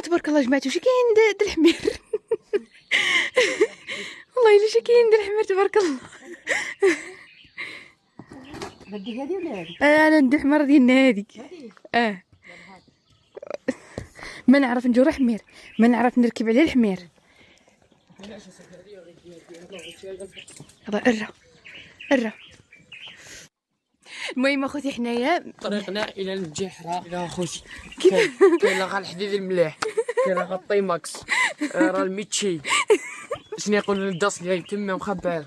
تبارك الله جماعه واش كاين د الحمير. والله الا شي كاين د الحمير تبارك الله. بدي هذه ولا هذه؟ انا ندي الحمار ديالنا هذيك. ما نعرف ندور حمير، ما نعرف نركب على الحمير. هذا الرا. المهم اخوتي حنايا طريقنا الى الجحره الى اخوتي. كاين غا الحديد الملاح، كاين غا الطيماكس، راه الميتشي، شنو يقولوا الداس اللي تما مخبى.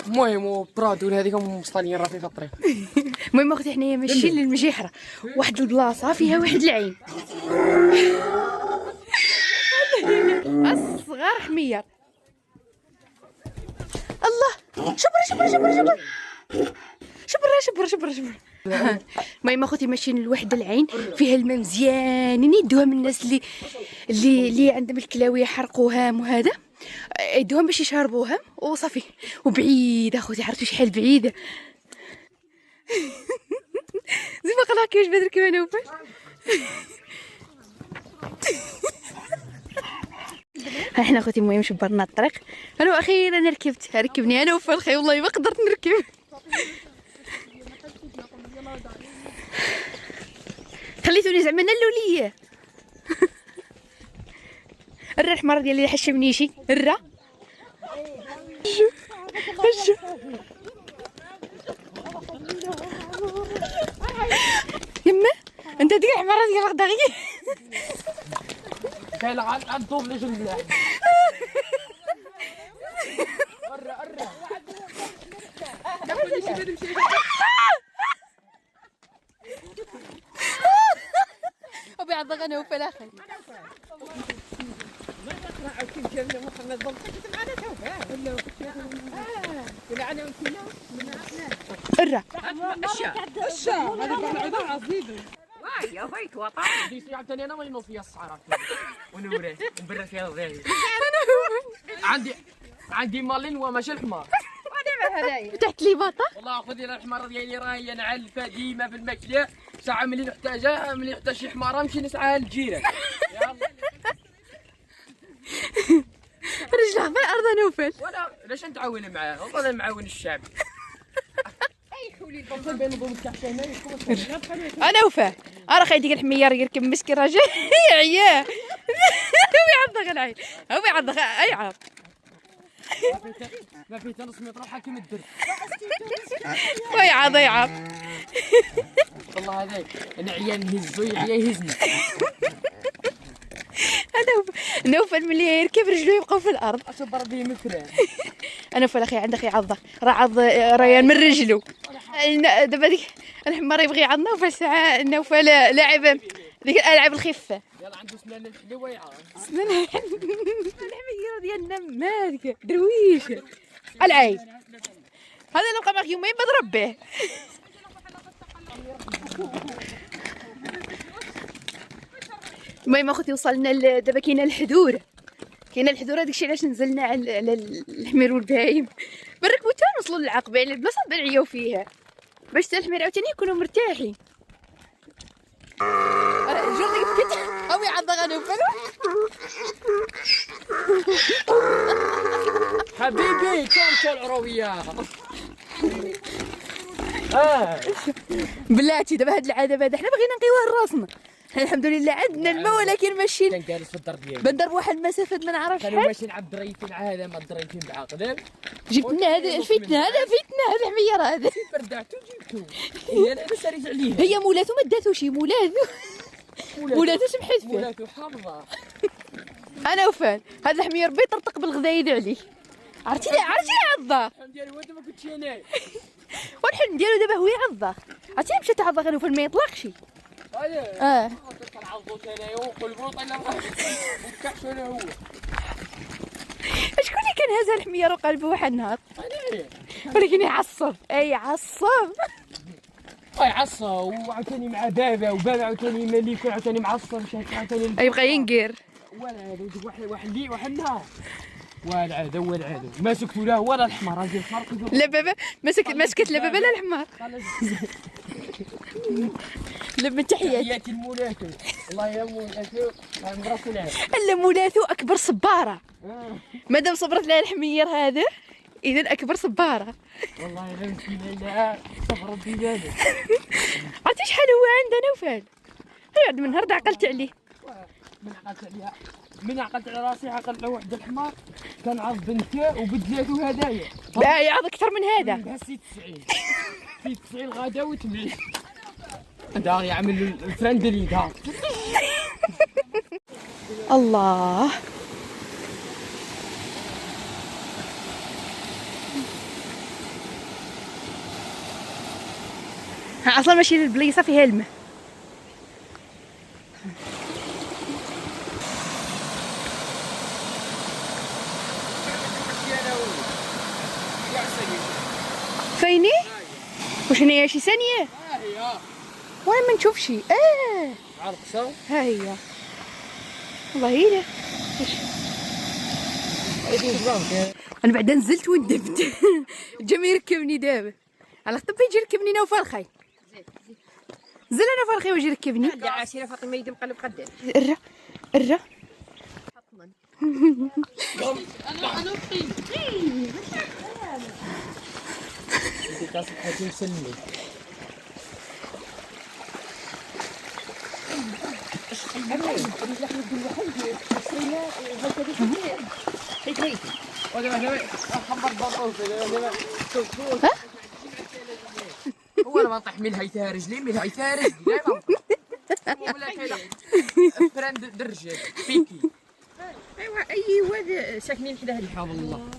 المهم برادو هذيك مسطانيين راه في الطريق. المهم اختي حنايا ماشيين للمجيحره، واحد البلاصه فيها واحد العين. الصغار حمير. الله شبر. المهم اخوتي ماشيين لواحد العين فيها الماء مزيانين، يدوها من الناس اللي عندهم الكلاويه حرقوهم وهذا، يدوهم باش يشربوهم وصافي. وبعيده اخوتي، عرفتوا شحال بعيده. زي ما قال كيفاش بدر كيما انا وفاش. ها حنا اخوتي المهم شبرنا الطريق. انا اخيرا ركبني انا وفا الخي، والله ما قدرت نركب. خليتوني زعما انا الاوليه. الرا الحمار ديالي حشمني شي الرا. يما انت ديك الحمار ديال غدا غير كاين غنطوب لي جنب اللاعب. الرا ابي عضغ انا وفا الاخر. الرا يا فايت وطا دي سي عاوتاني انا مالي نوص فيها الصحراء ونوريه ونبرد فيها الغاية. عندي مالين وماشي الحمار. فتحت لي باطه. والله خذي الحمار ديالي راهي نعلفها ديما في الماكله، ساعه ملي نحتاج شي حماره نمشي نسعاها للجيران. يلا رجلها في الارض نوفل. ولا علاش نتعاون معاه؟ والله معاون الشعب. انا وفاه راه ديك الحمير يركب مسكين راجل عياه. هو يعضغ العين، هو يعضغ اي عرض. ما فيت نص متر حاكم الدرب. ويعض والله هذاك انا عيان نهزو يهزني. نوفل ملي يركب رجلو يبقاو في الارض. اشبر به مثله. انا فال اخي عندك يعض، راه عض ريان من رجلو. دابا ديك الحمار يبغي يعضنا، وفي الساعه نوفل لاعب ديك الالعاب الخفه. يلا عنده سنان الحلوه يعض. سنان الحمير ديالنا مالك درويش. العين هذا لو بقى معك يومين بضرب به. المهم اخوتي وصلنا دابا كاينه الحذور. هذاك الشيء علاش نزلنا على الحمير والبهايم، بنركبو حتى نوصلوا للعقبه، يعني البلاصه نعياو فيها باش حتى الحمير عاوتاني يكونوا مرتاحين. جور ديك البيت او يعضغ انا وفلو. حبيبي كون العرويه. بلاتي دابا هاد العذاب هذا حنا بغينا نقيوه لراسنا. حنا الحمد لله عندنا الماء، ولكن ماشي كان جالس في الدار ديالي بنضرب واحد المسافه ما نعرفش كانوا ماشيين عبد الريفين عاد ما الدريفين بعقدهم. جبنا هذا فتنه، هذا الحمير هذا بردعتو جبتو. هي انا سريت عليها. هي مولاتو ما داتوش، مولاتو سمحت فيه. مولاتو حافظه. انا وفان هذا الحمير بيطرطق بالغدايد عليه. عرفتي عضه. الحلم ديالي وانت ما كنتش هنا. والحلم ديالو دابا هو يعضه. عرفتي مشى تعضه انا وفان ما يطلقش. عضوت انايا وقلبو طلع وكحشو انا هو. شكون اللي كان هز الحمير وقلبه واحد النهار؟ انا. ولكن يعصب يعصب وعاوتاني مع بابا عاوتاني ملي يكون عاوتاني معصب عاوتاني يبقى ينقر. ولا هذا واحد النهار والعاده ما سكتوا له ولا الحمار. راجل فرق. لا بابا مسكت لا بابا لا الحمار. لما تحياتي. تحياتي لمولاتو. والله يا مولاتو مبروك لها. الا مولاتو اكبر صباره. مادام صبرت لها الحمير هذا اذا اكبر صباره. والله الا مسكينه لا صبر بلادك. عرفتي شحال هو عندنا نوفل؟ بعد من نهار عقلت عليه. من عقلت عليها، من عقلت على راسي عقلت على واحد الحمار كان عرض بنته وبدلاته هدايا. يعض اكثر من هذا. هسي 90 في 90 غدا وتملي. دار يعمل الفرندلي دار. الله. اصلا ماشي للبليصه فيها الماء. فيني؟ واش هنايا شي ثانيه؟ وانا ما نشوف شي. عرقصه ها هي. والله هي. انا بعدا نزلت وندبت. جا ما يركبني دابا. على خطب يجي يركبني انا وفرخي. نزل انا فرخي ويجي يركبني. لا عسيرة فاطمة يدم قلب قدام. الرا الرا. انا وقيم. انت كاسك حاجه مسلمي. هو انا ما نطيح من هيثها رجلي من هيثها رجلي ولا كاين فرند درجه بيكي. ايوا اي واد ساكنين حدا هاد حفظ الله.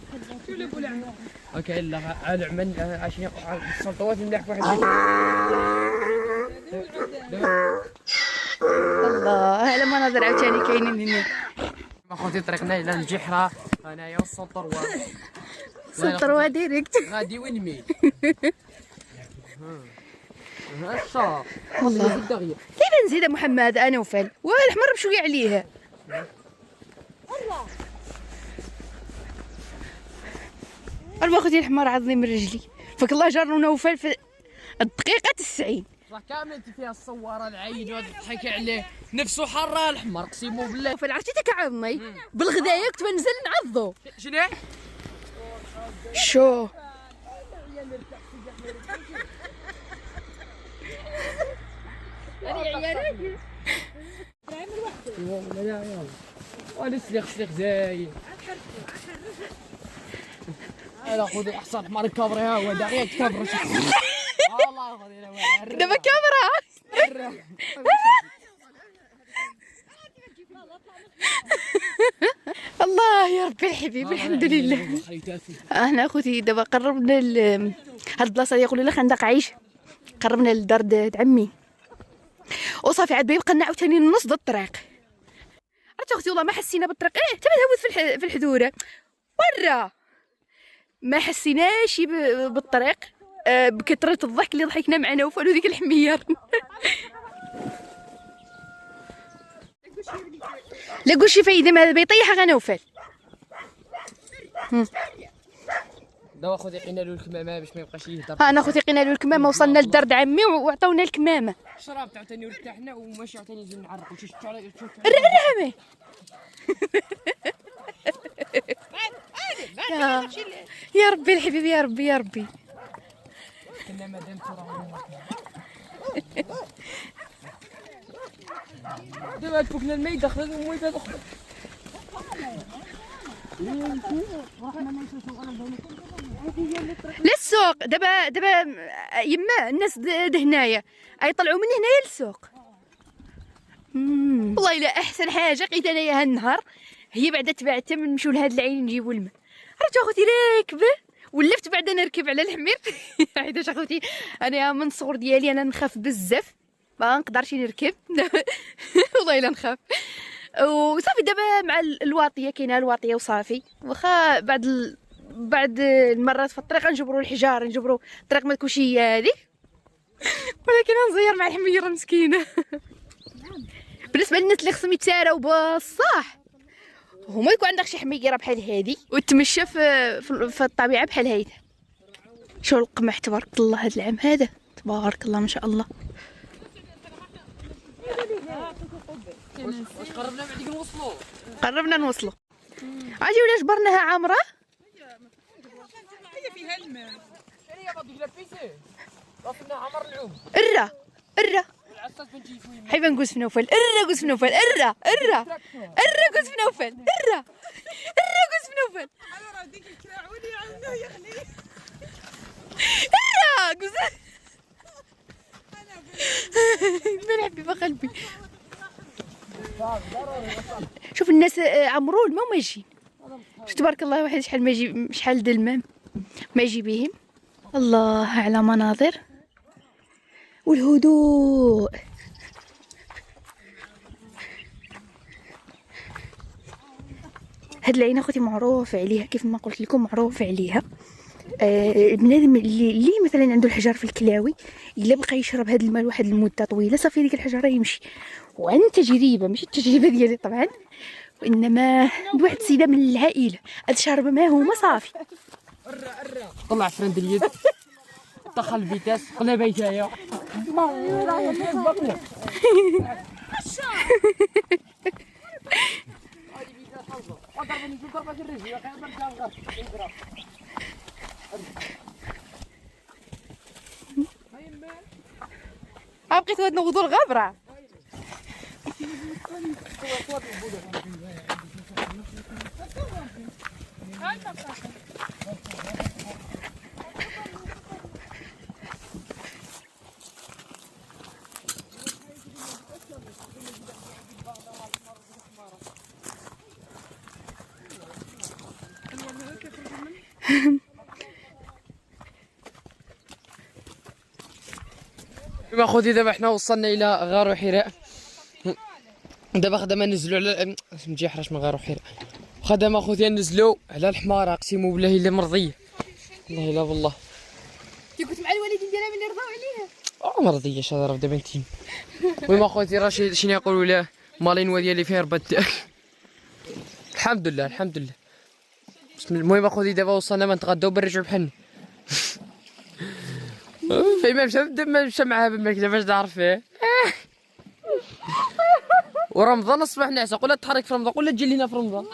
اوكي لا على عمل عشان يقع السلطوات ملاح واحد. الله على مناظر عاوتاني كاينين هنا. اخوتي طريقنا الى الجحره انايا والسلطروه. سلطروا ديريكت. غادي وين ميل. ها الشهر والله الدغيا. دابا نزيد محمد انا وفال والحمر بشويه عليها. أربع خوتي الحمار عضني من رجلي. فك الله جر ونوفل في الدقيقة 90. راه كامل انت فيها الصواره العين وتضحكي عليه نفسه حره الحمار قسيمو بالله. نوفل عرفتي كعضني بالغدايه كنت بنزل نعضو. شنو؟ شو وانا سليخ زاين. انا خذي احسن حمار الكبري ها هو داغيا كبر. والله خذي دابا كاميرا. الله يا ربي الحبيب الحمد لله. احنا اخوتي دابا قربنا هاد البلاصه اللي يقولوا لي خندق عيش. قربنا لدار د عمي وصافي عاد بيبقى لنا عاوتاني نص د الطريق. عرفتي اختي والله ما حسينا بالطريق. حتى تهوت في الحذوره ورا ما حسيناش بالطريق بكثره الضحك اللي ضحكنا مع نوفل وديك الحمير. لا قول شي فايده ما بيطيح غا نوفل. دابا خوتي لقينا له الكمامه باش ما يبقاش يهضر. انا خوتي لقينا له الكمامه وصلنا لدار عمي وعطاونا الكمامه. شربت عاوتاني ورتاحنا وماشي عاوتاني نجي نعرقوا شفتوا على الرهمه. يا ربي الحبيب يا ربي يا ربي. كنا مادام ترى دابا فوقنا الماء دخل الماء تدخل. للسوق دابا يما الناس هنايا يطلعوا من هنايا للسوق. والله الا احسن حاجه لقيت انايا هالنهار هي بعدا تبعتها من نمشيو لهاد العين نجيبوا الماء. عرفتي اخوتي راكبه ولفت بعدا نركب على الحمير. حيتاش اخوتي انا من الصغر ديالي انا نخاف بزاف ما نقدرش نركب. والله الا نخاف. وصافي دابا مع الواطيه كاينه الواطيه وصافي واخا بعد المرات في الطريق نجبروا الحجار نجبروا الطريق ما تكونش هي هذيك. ولكن نزير مع الحميره مسكينه. بالنسبه للناس اللي خصهم يتساراو بصح هما يكون عندك شي حميره بحال هذه وتمشى في الطبيعه بحال هيدا. شو القمح تبارك الله هذا العام هذا تبارك الله ما شاء الله. واش قربنا بعديك نوصلوا؟ قربنا نوصلوا. اجي ولا جبرناها عامره. هي فيها الماء. هي غادي لا بيسي وصلنا عمر العوم. الرا الرا العصا بنجي شويه حيبه نقوس في نوفل. الرا قوس في نوفل. الرا قوس في نوفل. الرا قوس في نوفل. انا راه ديك الكراعوني عنده يخلي. الرا قوس. من حبيبه قلبي. شوف الناس عمرو الماء وما يجي. شوف تبارك الله واحد شحال ما يجي، شحال د الماء ما يجي بهم. الله على مناظر والهدوء. هاد العين اخوتي معروف عليها، كيف ما قلت لكم معروف عليها. بنادم اللي مثلا عنده الحجر في الكلاوي الا بقى يشرب هذا الماء لواحد المده طويله صافي ديك الحجره يمشي. وعن تجربه، ماشي التجربه ديالي طبعا، وانما واحد السيده من العائله هاد شارب ما هما صافي. طلع فرند اليد دخل الفيتاس قلبها جايه بقيت نوضوا الغابره. كما خوتي دابا حنا وصلنا الى غار حراء. دابا خدامه نزلوا على نجي حراش من غار حراء. خدامه خوتي نزلوا على الحماره، اقسم بالله الا مرضيه. والله الا بالله كنت مع الوالدين ديالها ملي رضاو عليها. مرضيه شهر دابا نتيم. المهم اخوتي راه شنو يقولوا له مالينوا ديالي فيها ربات. الحمد لله الحمد لله. المهم اخوتي دابا وصلنا ما نتغداو بنرجعوا بحالنا. فيما مشى معاها بالماكله باش تعرف فيه. ورمضان اصبح نعسه، قولها تحرك في رمضان، قولها تجي لينا في رمضان.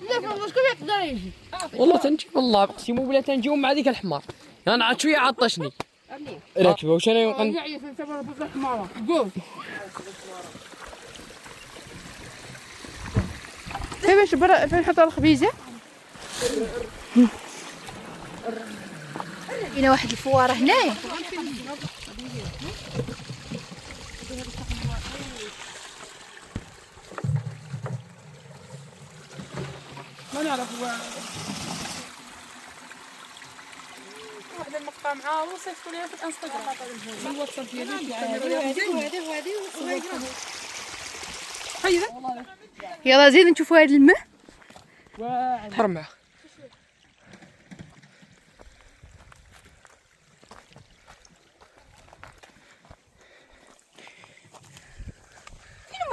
لا في رمضان شكون يقدر يجي؟ والله تنجي والله اقسم بالله تنجيو مع ذيك الحمار. انا عاد شويه عطشني. راكبه واش انا يمكن فين نحط الخبيزه؟ لقينا واحد الفواره هنايا. ما نعرف هو واحد المقطع معاه وصيفطوا لي في الانستغرام. الواتساب ديالي هذه يلا زيد نشوفوا هذا الماء. حرمه.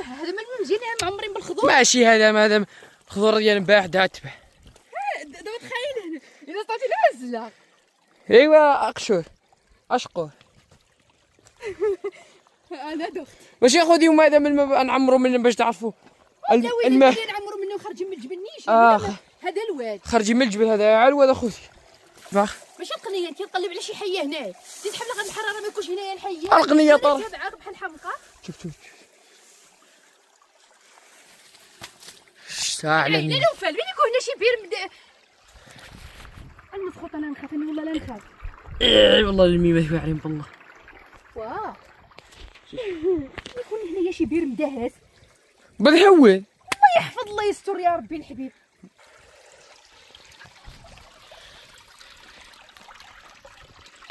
هذا ما المزيان معمرين بالخضور. ماشي هذا الخضر ديال البارح دا تبع. دابا تخيل هنا اذا طلعتي نازله. ايوا اقشور اشقوه. انا دخت واش يا خوتي وما هذا من نعمروا من باش تعرفوا الماء اللي نعمروا منه خارجين من الجبل نيش. هذا الواد خارجين من الجبل، هذا عالواد اخوتي. ماشي القنيه، انت نقلب على شي حيه هنايا زيد حبل غير الحراره ما يكونش هنايا الحيه. القنيه طار عاق بحال الحمقى. شوف ساعة لا نوفل وين يكون هنا شي بير المسخوط. انا نخاف انا والله لا نخاف. اي والله الميمه واعرين بالله. واه يكون هنايا شي بير مدهس بالهول. الله يحفظ الله يستر يا ربي الحبيب.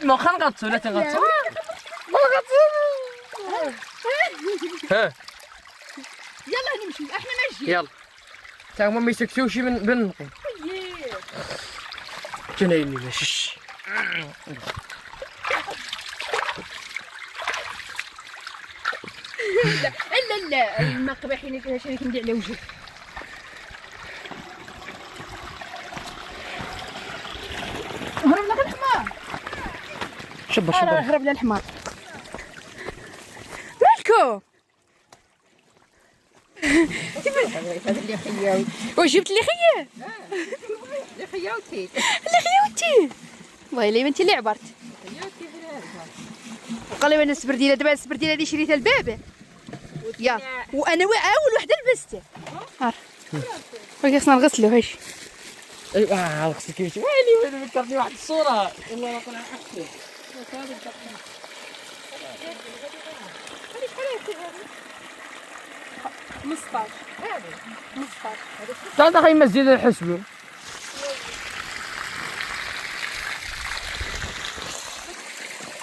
ما خنغطسوا لا تنغطسوا. ها يلا نمشي احنا ماشيين. يلا تا هما ما يسكتوش من بالنقي. جنايني ماشي. لا الماء قباحين فيها شي كندير على وجهي. هربنا غير الحمار. شبر شبر. هرب لها الحمار. مالكم؟ واش جبت لي خيا؟ اللي خياوتي اللي خياوتي. ويلي انت اللي عبرت. قال لي انا السبرديله دابا السبرديله هذه شريتها لبابا. يا وانا اول وحده لبسته. ولكن خصنا نغسلو هاش. غسل كيفاش ويلي فكرتني واحد الصوره والله لا طلع احسن. 15 تعال اخي مسجد الحسبه.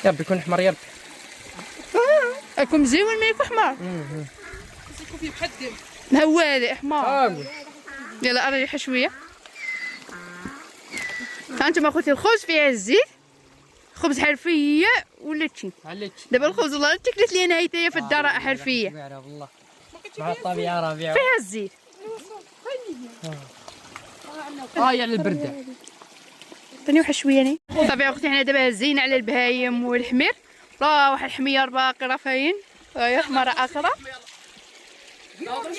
يا ربي يكون حمار يا ربي. اكون مزيون ما يكون حمار. يكون فيه بحد هو هذا حمار. امين. يلا اريح شويه. ها انتم اخوتي الخبز فيها الزيت، خبز حرفيه ولا تشي. دابا الخبز والله تكلت لي انا هيتايا في الدار حرفيه والله مع الطبيعه ربيع. فيها الزيت. يا البرده. عطيني واحد شويه ني. صافي يا اختي حنا دابا هزينا على البهايم والحمير. لا واحد الحمير باقي راه فاين. هاهي حماره اخرى.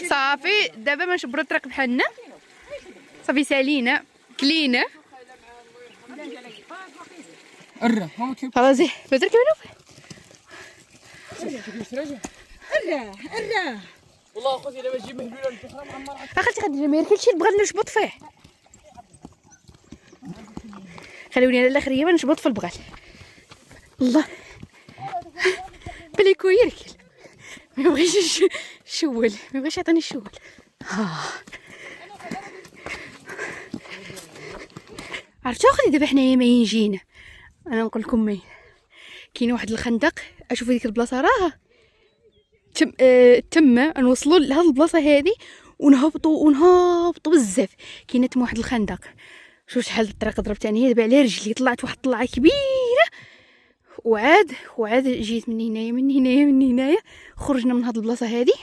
صافي دابا ما نشبرو الطريق بحالنا. صافي سالينا كلينا خلاص. بدر كيف والله اخوتي دابا تجي مهلوله الفخره معمره. اخلتي غادي الجماهير كلشي اللي بغا نشبط فيه. خلوني انا الاخريه ما نشبط في البغال. الله بلي كويركل ما يبغيش الشول، ما يبغيش يعطيني الشول. عرفتوا اخوتي دابا حنايا ما ينجينا. انا نقول لكم مين كاين واحد الخندق. اشوفوا ديك البلاصه راه تم نوصلوا لهاد البلاصه هذه ونهبطوا بزاف. كاينه تما واحد الخندق. شوف شحال الطريق ضربت انا دابا على رجلي. طلعت واحد الطلعه كبيره وعاد جيت من هنايا خرجنا من هاد البلاصه هذه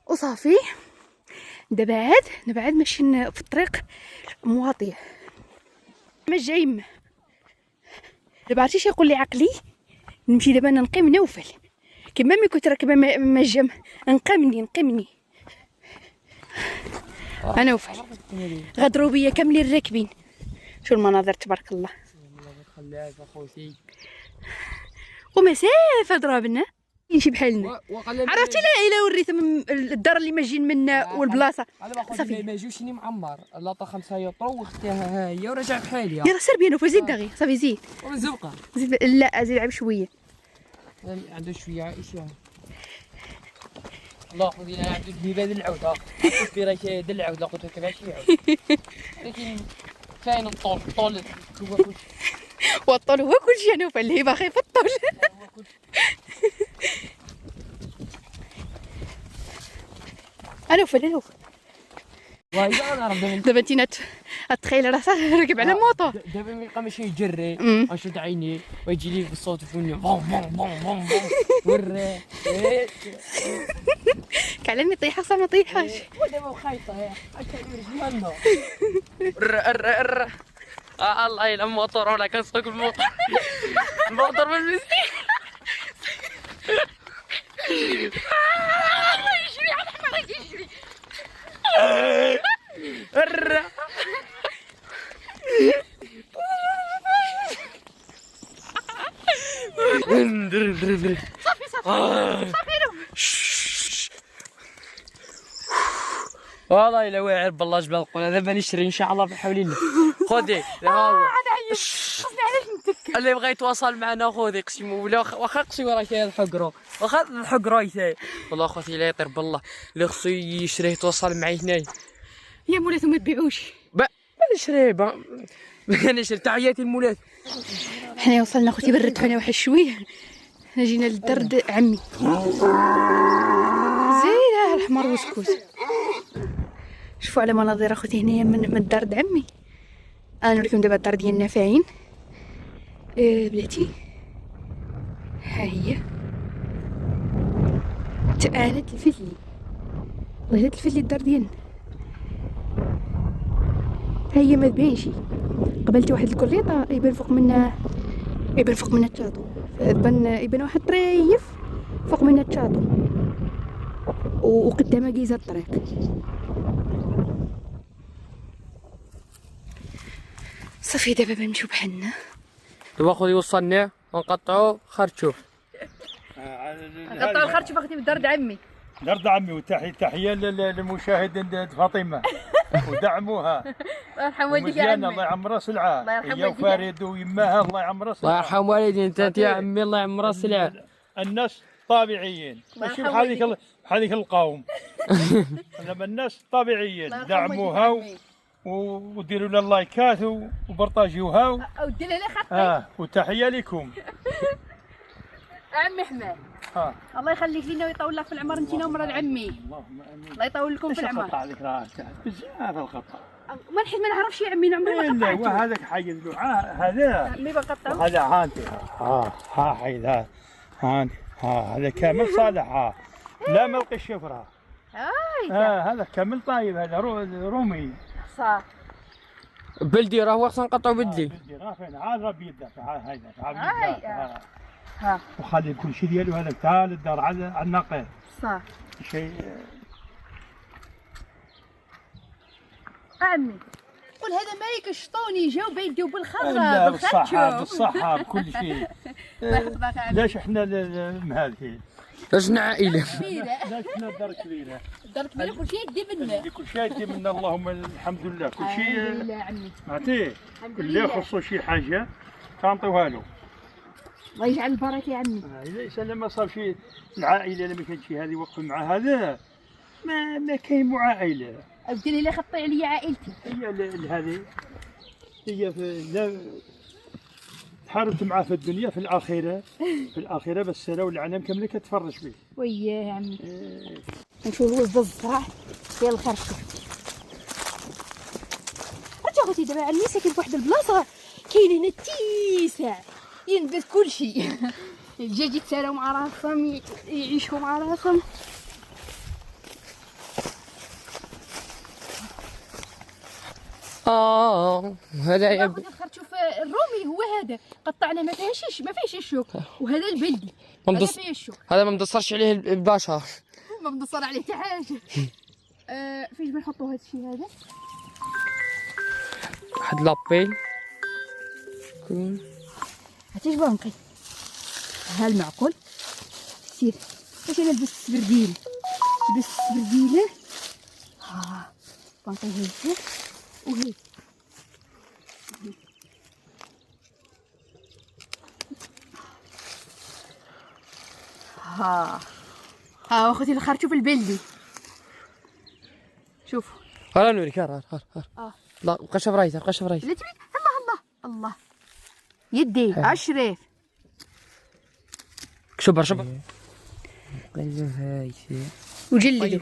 وصافي. دابا عاد ماشيين في الطريق مواطيه ما جاي. دابا عرفتي شنو يقول لي عقلي؟ نمشي دابا انا نقيم نوفل كما ملي كنت راكبه ما جام. نقمني انا وفل غدروا بيا كاملين راكبين. شو المناظر تبارك الله. خليها اخوتي ومسافه ضربنا يمشي بحالنا. عرفتي لا الا وريت الدار اللي ما جين منا والبلاصه صافي ما جوشني معمر لاطا 5 يطرو واختها ها هي ورجع بحالي. يلا سير بينا زيد دغيا صافي زيد ومزوقه زيد. لا زيد عب شويه. عنده شويه عائشه. الله خذي انا عنده الهبه العوده في راه شاد العوده قلت لك ماشي عود. لكن كاين الطول هو كل والطول هو كلشي. انا اللي باغي في الطول. انا وفل دابا انت تخيل راسك راكب على موطور. دابا ما يبقى ماشي يجري اشد عيني ويجي لي بالصوت فوني بوم بوم بوم بوم ورا كعلمني طيحه صافي ما طيحاش. ودابا خايطه هي رجلنا الله يلا الموتور ولا كنسوق الموتور بالمزيان. يجري على الحمار يجري. صافي والله الا واعر بالله جبال القول دابا نشري ان شاء الله بحول الله. خذي ها هو خصني علاش نتك. اللي بغى يتواصل معنا خذي قسمو ولا واخا قسمو راه كاين الحقرو واخا الحقرو يتاي. والله اخوتي لا يطير بالله اللي خصو يشريه يتواصل معايا هنايا. يا مولاتو ما تبيعوش. ما نشريه نشري تحياتي المولات. حنا وصلنا اختي بردت حنا واحد شويه. حنا جينا للدرد عمي زينه الحمار وسكوت. شوفوا على مناظر اختي هنايا من الدار د عمي. انا نوريكم دابا الدار ديالنا فاين. بلاتي ها هي تآلت الفلي. والله هاد الفلي الدار ديالنا ها هي ما تبانش. قبلت واحد الكريطه يبان فوق منها يبان فوق من الشاطو، يبان واحد طريف فوق من الشاطو وقدامها كيزه الطريق. صافي دابا بنمشيو بحالنا. دابا خويا وصلنا ونقطعوا خرطوف. قطعوا الخرطوف اختي بدرد عمي. درد عمي، وتحية للمشاهدين فاطمة ودعموها. الله يرحم والديك يا مزيانة عمي. الله يعمر راس العام. الله يرحم هي والديك. وفريد ويماها الله يعمر راس الله العام. يرحم والدينا انت يا عمي الله يعمر راس العام. الناس طبيعيين ماشي يرحم بحال القوم. انما الناس طبيعيين دعموها وديروا لها لايكات وبرطاجيوها. ودير لها خط وتحية لكم. عمي حماد. الله يخليك لينا ويطول لك في العمر انت نمر العمي. اللهم امين. الله يطول لكم في العمر. القطع ذيك راه بزاف القطع. ما نحيد ما نعرفش يا عمي نعمري ما لا قطعته. وهذاك حيد له هذا عمي بقطعو. هذا هانتي ها حيد هانتي هذا كامل صالح لا ما لقيش شفرها. هذا كامل طيب هذا رومي صح. بلدي راه خصنا نقطعوا بلدي. بلدي راه فين عاد راه بيدك هيدا ها وخلي كل شيء ديالو هذاك تعال الدار على النقيض صح. شيء. عمي قول هذا مالك الشطوني جاو بيديو بالخضره لا بالصحة بكل شيء. الله يحفظك عمي. ليش احنا مهالكين؟ لجنا عائله. ليش احنا دار كبيرة؟ الدار كبيره كل شيء يدي منا. كل شيء يدي منا اللهم الحمد لله. كل شيء الحمد لله عمي. عرفتي الحمد اللي لله. يخصو شي حاجة كنعطيوها له. الله يجعل البركه يا عمي. إذا لما صار شي العائلة لما كان شي هذه يوقف مع هذا ما كاين مو عائلة. ديري لي خطي عليا عائلتي. هي هذه هي تحاربت معاه في الدنيا في الآخرة بس لو العالم كامل كتفرج فيه. وياه يا عمي. نشوف الوز الزرع ديال الخرشف. رجع خوتي دابا عمي ساكن فواحد البلاصه كاين هنا التيسع ينبت كل شيء. الدجاج يتسالاو مع راسهم يعيشوا مع راسهم. هذا يا ناخذ الخرشوف الرومي هو هذا قطعنا ما فيهش الشوك وهذا البلدي هذا فيه الشوك. هذا ما مدصرش عليه البشر. ما بنصر عليه حتى حاجه. فيش بنحطوا هذا الشيء هذا؟ واحد لابيل عرفتي اش بنقي؟ ها المعقول سير باش انا لبست السبرديله ها بنقي هذا وهذا ها اخوتي الخرشوف البلدي شوفوا. ها نوريك ها لا بقى شوف رايته لا تبي الله يدي اشرف شوف وجلدوا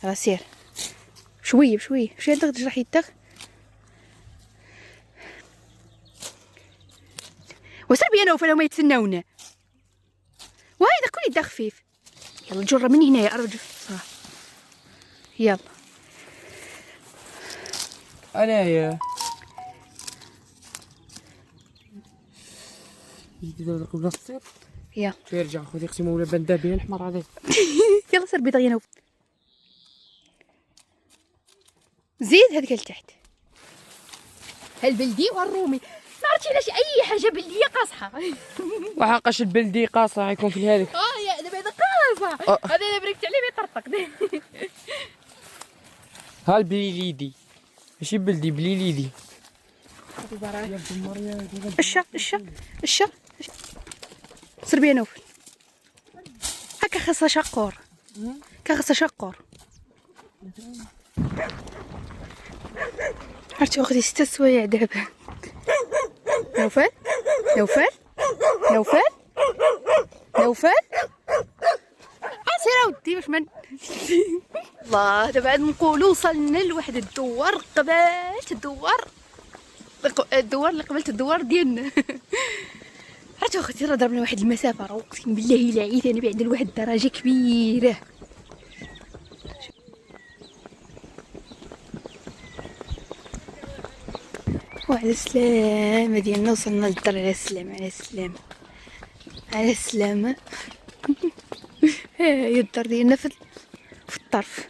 راه سير بشويه انت تجرح يدك وسربي انا وفلا ما يتسناونا وهذا كل يده خفيف. يلا جرة من هنا يا ارجل. يلا انايا يلا يرجع خويا يقسموا ولا بندابين الحمر هذا. يلا سربي ضغينا زيد هذيك لتحت. هالبلدي والرومي ما عرفتش علاش اي حاجه بلديه قاصحه. وحقاش البلدي قاصح يكون في هذيك. يا دابا هذا قاصح هذا انا بركت عليه بيطرطق. ها البليليدي ماشي بلدي بليليدي. الشا سربي انا وفل هكا خاصها شقور عرفتي اختي 6 سوايع دابا. نوفل سير اودي باش من الله. دابا نقولوا وصلنا لواحد الدوار قبالت الدوار اللي قبلت الدوار ديالنا. عرفتي اختي راه ضربنا واحد المسافه راه اقسم بالله الا عييت انا بعد لواحد الدرجه كبيره. وعلى السلامة ديالنا وصلنا للدار. على السلامة على السلامة على السلامة. ها هي الدار ديالنا في الطرف.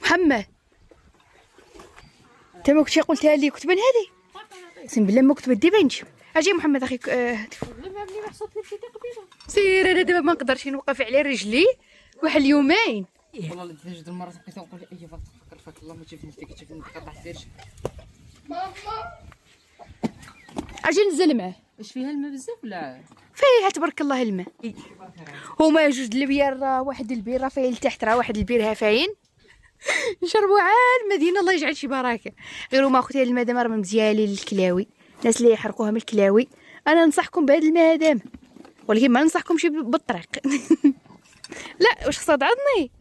محمد انت ما كنتي قلتها لي كتبان هذه؟ اقسم بالله ما كتبت. دابا نمشيو. اجي محمد اخي سير. انا دابا ما نقدرش نوقف على رجلي واحد اليومين. والله اللي جوج المرات بقيت نقول اي فكر فاك الله ما تشوفني فيك تشوفني كطيح في رجلي. اجي ننزل معاه. واش فيها الماء بزاف ولا فيها تبارك الله الماء. هما جوج البيار، راه واحد البير راه فاين لتحت، راه واحد البير ها فاين نشربوا عال المدينه. الله يجعل شي بركه. غير هما اختي الماء دابا راه مزيالين للكلاوي، الناس اللي يحرقوها من الكلاوي. انا ننصحكم بهذا الماء هذا، ولكن ما ننصحكمش بالطريق. لا واش خصها تعضني؟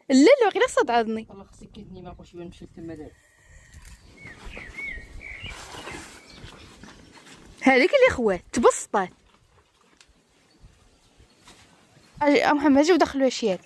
لا لا غير خصها تعضني. والله خصك كيتني ما نبقاوش نمشي لتما دابا. هذيك اللي خوات تبسطات. اجي محمد اجي ودخلوا اشياء.